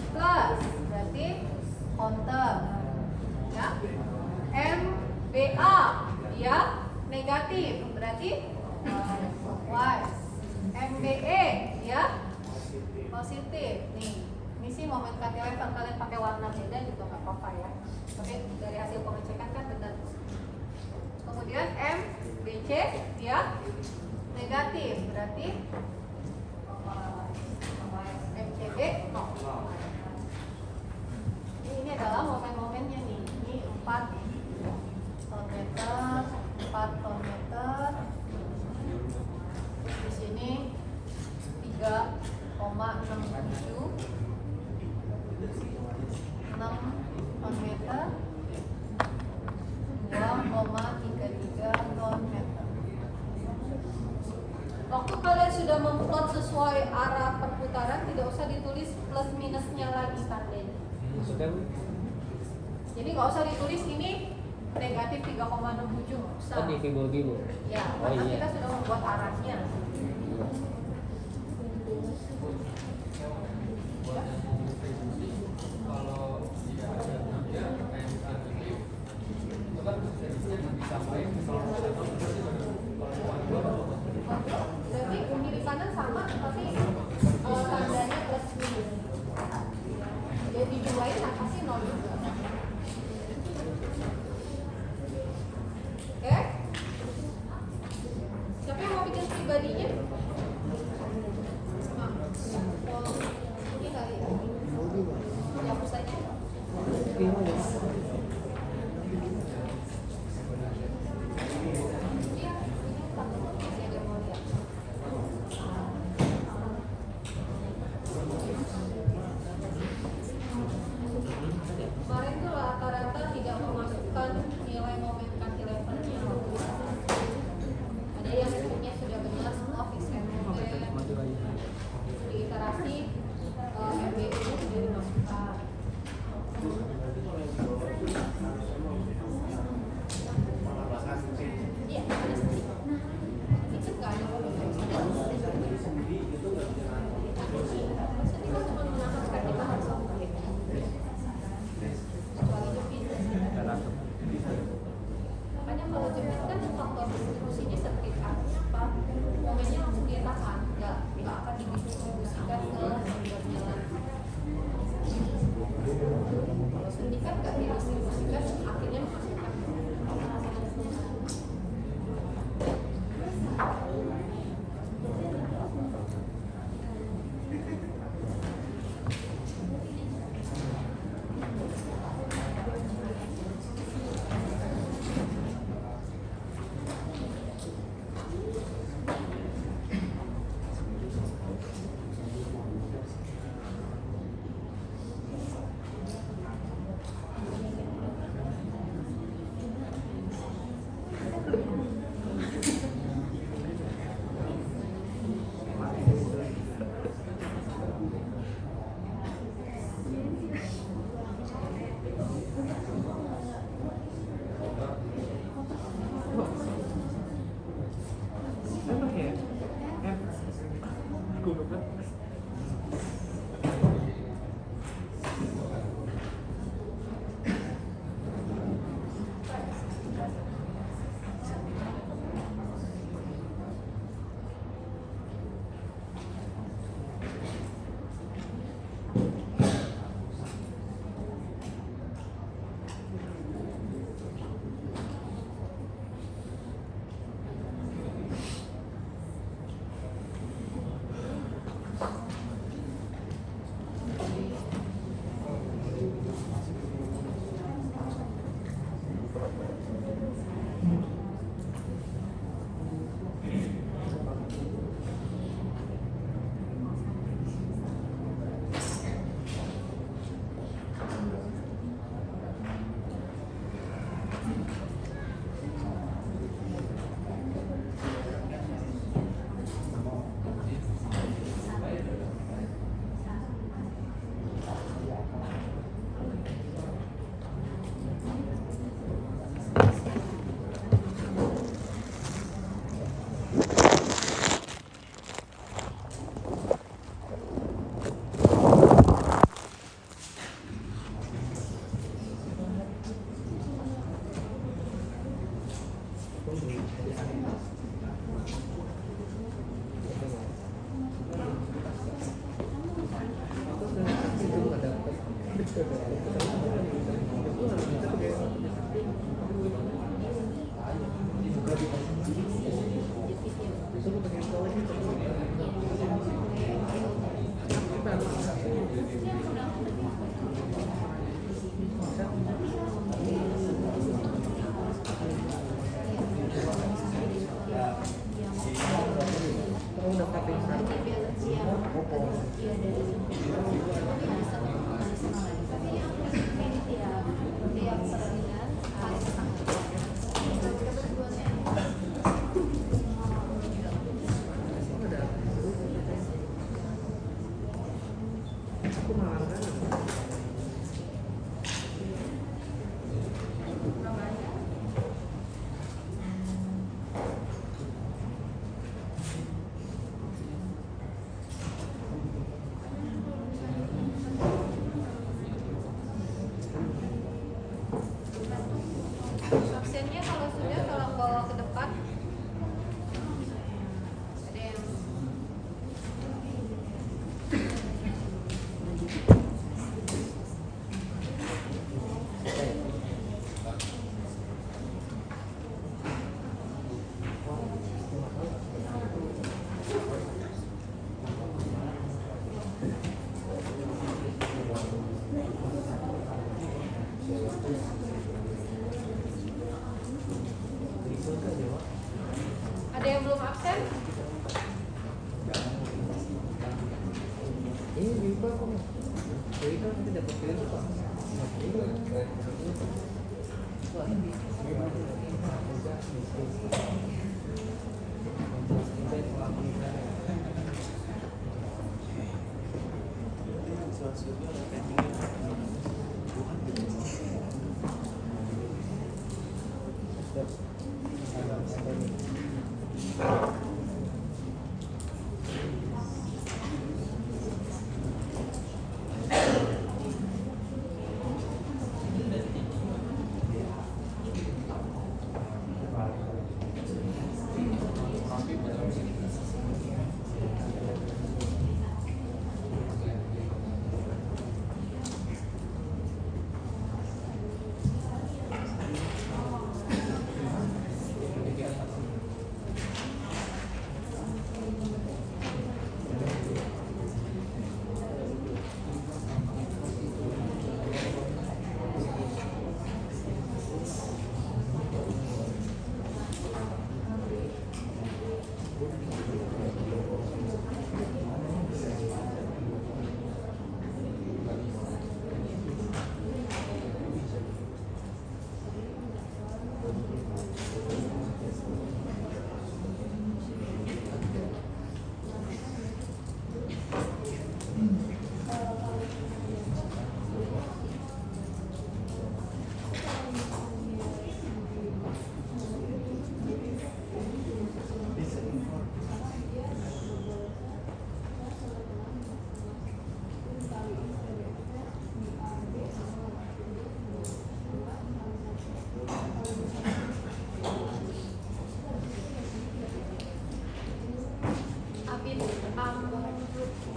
A: plus berarti counter ya. MBA dia negatif berarti clockwise. MBE dia positif nih. Ini sih momen cantilever, kalian pakai warna beda juga nggak apa-apa ya. Tapi dari hasil pengecekan kan benar. Kemudian M, BC dia negatif, berarti MCB 0. Ini adalah momen-momennya nih. Ini 4 ton meter. Di sini 3,67 6 ton meter, 2,33 ton meter. Waktu kalian sudah memplot sesuai arah perputaran, tidak usah ditulis plus minusnya lagi tandanya.
C: Sudah.
A: Jadi nggak usah ditulis ini negatif 3,67.
C: Oh, di Fibonacci Bu.
A: Ya,
C: Oh,
A: karena
C: iya.
A: kita sudah membuat arahnya. Jadi kiri kanan sama. Oke? Siapa yang mau bikin pribadinya? Ini kali ya. Dihapus aja. Iya, masih ada yang mau lihat. Kemarin tuh rata-rata tidak memasukkan nilai momen kaki levelnya. Ada yang punya sudah benar semua fix and moment. Di iterasi MBU sudah dimasukkan. Iya, ada sedikit. Sedikit nggak ada momen. Sedikit cuma menambahkan kita harus oke. Kecuali jepit. Makanya kalau jepit kan faktor distribusinya sedikit, artinya apa? Momennya langsung dia tahan, nggak akan didistribusikan ke sumbernya lagi. Kalau sedikit kan nggak didistribusikan, akhirnya memasukkan. Absennya kalau sudah tolong bawa ke depan. Ada yang
C: Jadi kan nanti dapat duit Pak.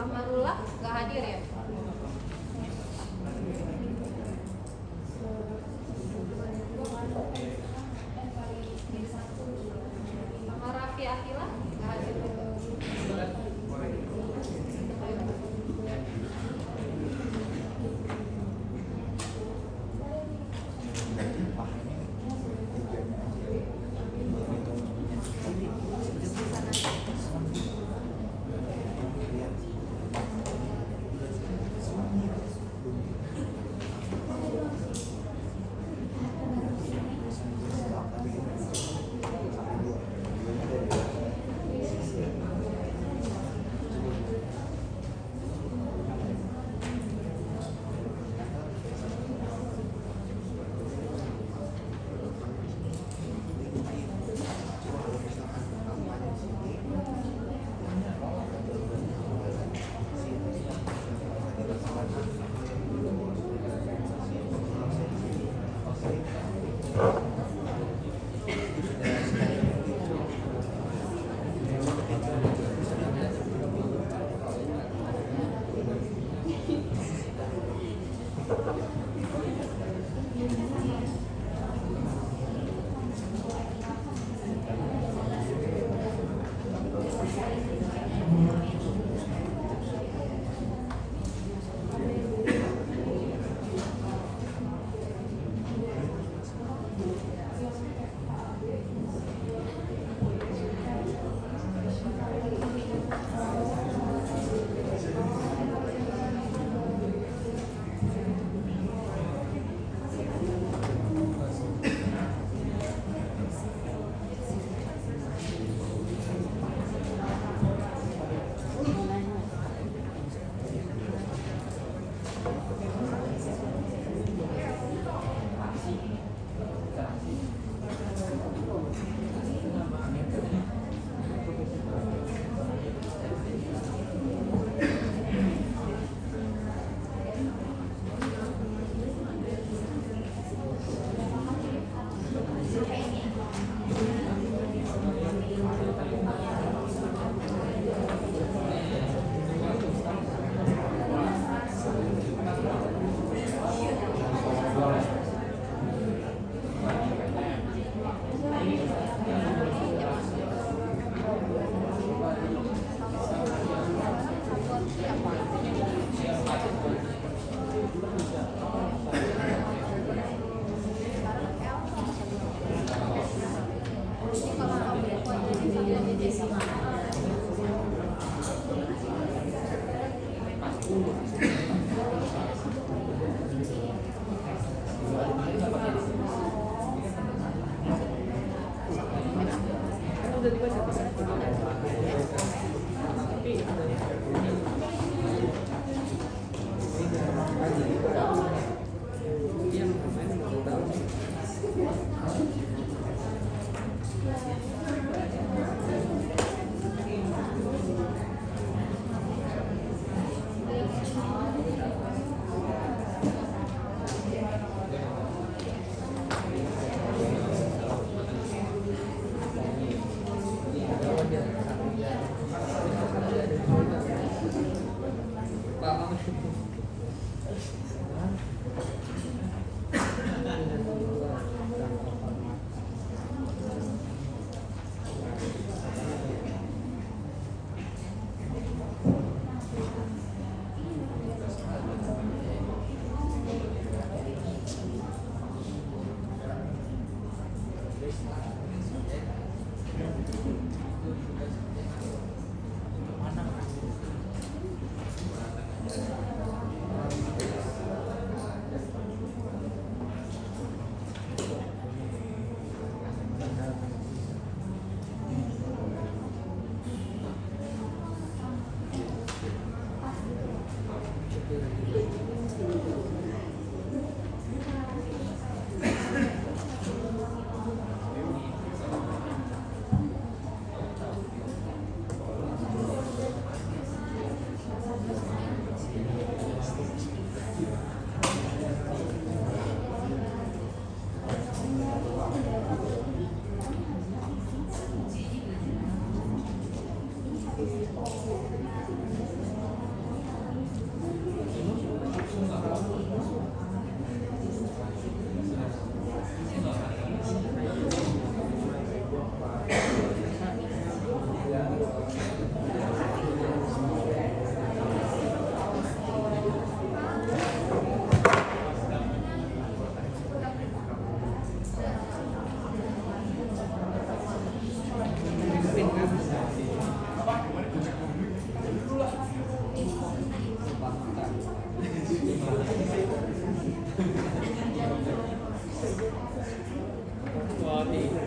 A: Amarullah nggak hadir ya? Sama Raffi Akila nggak hadir.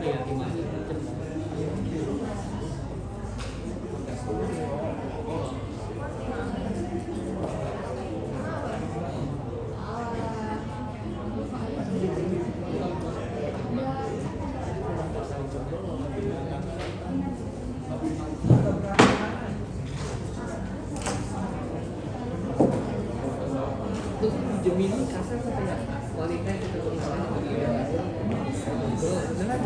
C: Iya, gimana? Terus Gemini kasar kayak wanita itu misalnya itu beneran.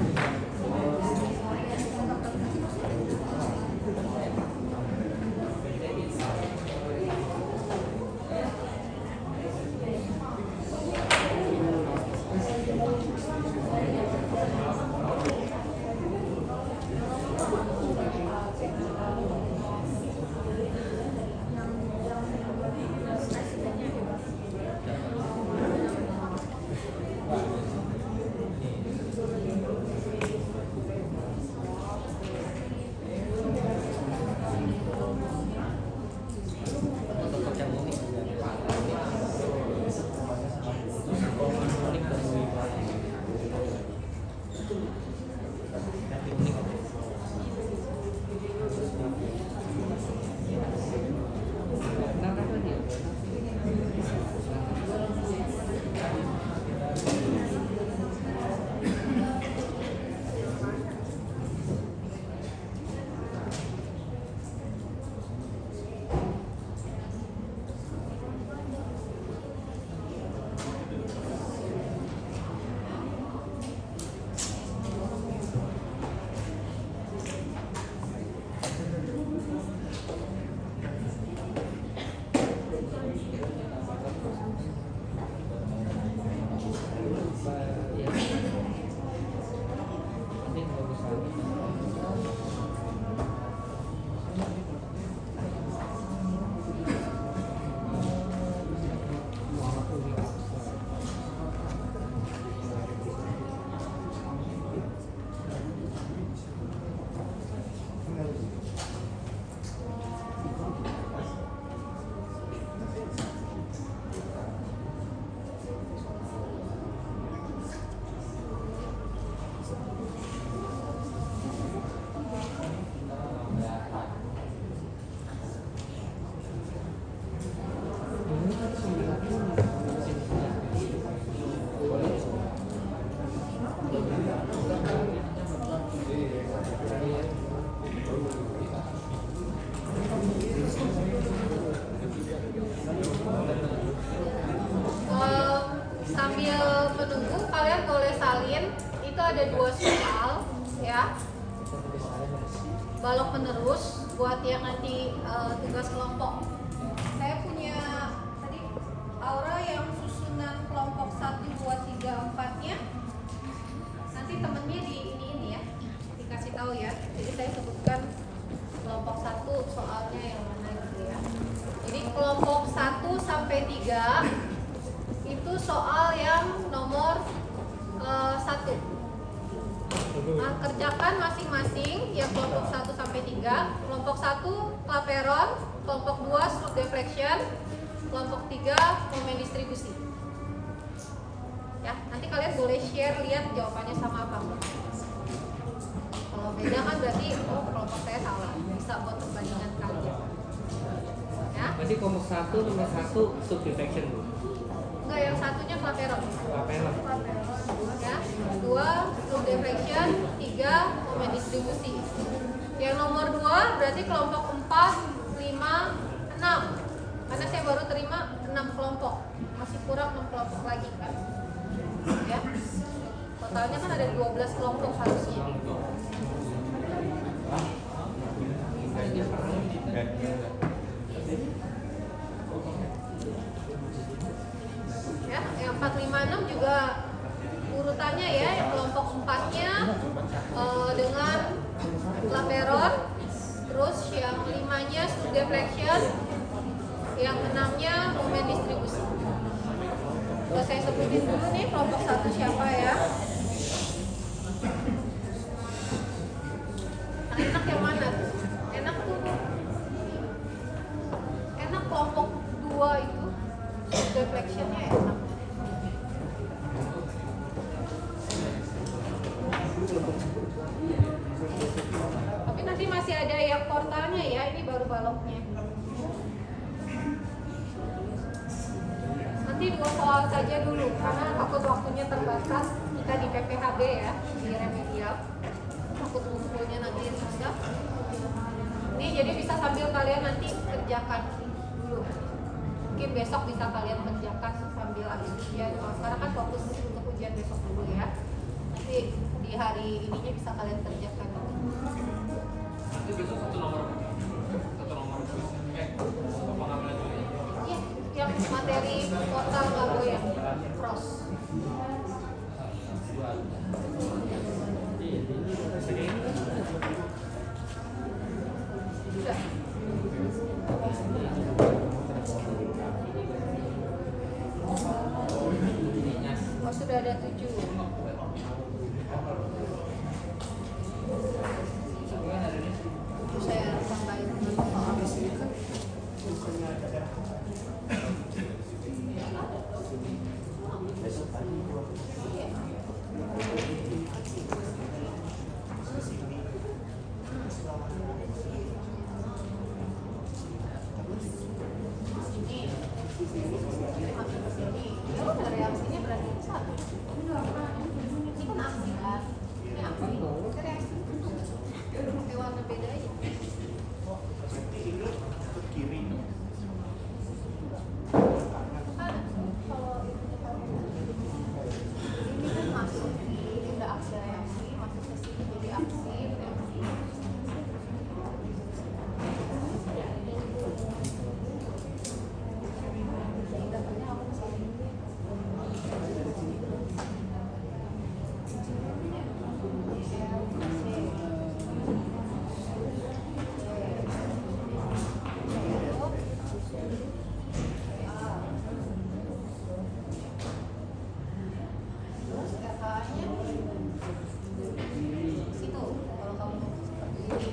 C: Untuk yang unik unik dan unik. Kenapa tadi? Ya. Nanti kalau misalnya Muhammad Umi Absar. Ini kan
A: Sambil menunggu kalian boleh salin, itu ada 2 soal ya, balok penerus buat yang nanti tugas kelompok. Saya punya tadi Aura yang susunan kelompok 1, 2, 3, 4-nya. Nanti temennya di ini ya, dikasih tahu ya. Jadi saya sebutkan kelompok 1 soalnya yang mana gitu ya. Jadi kelompok 1 sampai 3 itu soal yang nomor 1. Nah, kerjakan masing-masing yang kelompok 1 sampai 3. Kelompok 1 klaperon, kelompok 2 stroke deflection, kelompok 3 momen distribusi. Ya, nanti kalian boleh share lihat jawabannya sama apa enggak. Kalau beda kan berarti kelompok saya salah. Bisa buat perbandingan kalian. Ya.
C: berarti kelompok 1 nomor 1 subdivision Bu.
A: Enggak, yang satunya klaperon.
C: Klaperon.
A: Ya, 2 stroke deflection, 3 momen distribusi. Yang nomor 2 berarti kelompok 4, 5, 6. Karena saya baru terima 6 kelompok. Masih kurang 6 kelompok lagi kan. Ya. Totalnya kan ada 12 kelompok harusnya. Ya, yang 4, 5, 6 juga urutannya ya, yang kelompok 4-nya dengan klaperon, terus yang 5-nya stroke deflection, yang 6-nya momen distribusi. Kalau saya sebutin dulu nih kelompok 1 siapa ya? Enak yang mana tuh? Enak tuh. Enak kelompok 2 itu stroke deflectionnya enak.
C: Kelompok
A: developnya. Nanti 2 soal saja dulu karena waktunya terbatas kita di PPHB ya, di remedial. Takut ngumpulnya nanti susah. Ini jadi bisa sambil kalian nanti kerjakan dulu. Mungkin besok bisa kalian kerjakan sambil habis ujian. Kalau sekarang kan fokus untuk ujian besok dulu ya. Nanti di hari ininya bisa kalian kerjakan.
D: Nanti besok satu nomor kuis. Pengambilan juga.
A: Iya, yang materi total nggak goyang, cross. Sudah. Oh, sudah ada 7. Saya tambahin kalau habis itu. Ya udah reaksinya berarti satu. Ini kan aksi kan? Ini aksi. Reaksi. Pakai warna beda aja. Ini kan masuk, ini udah aksi reaksi, masuk ke sini jadi aksi reaksi. Dapatnya aku misalnya ini. Terus kakaknya situ kalau kamu seperti ini.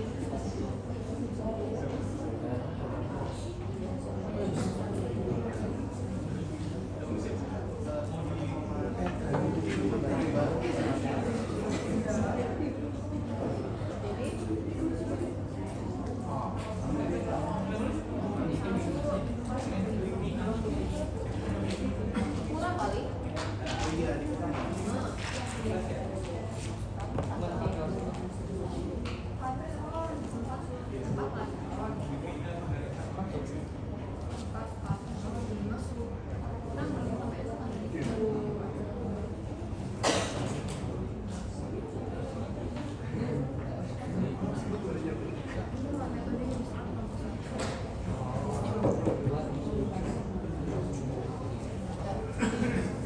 A: Kurang kali.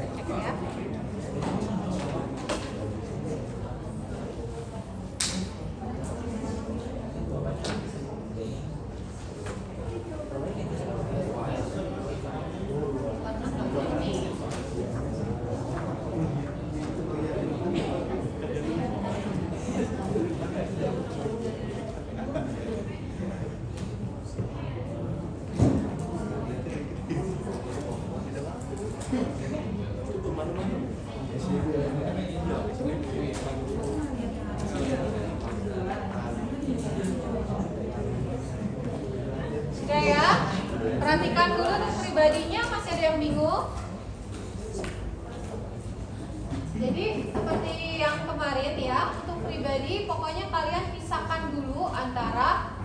A: Cek ya. Sudah ya, perhatikan dulu untuk pribadinya, masih ada yang bingung. Jadi seperti yang kemarin ya, untuk pribadi pokoknya kalian pisahkan dulu antara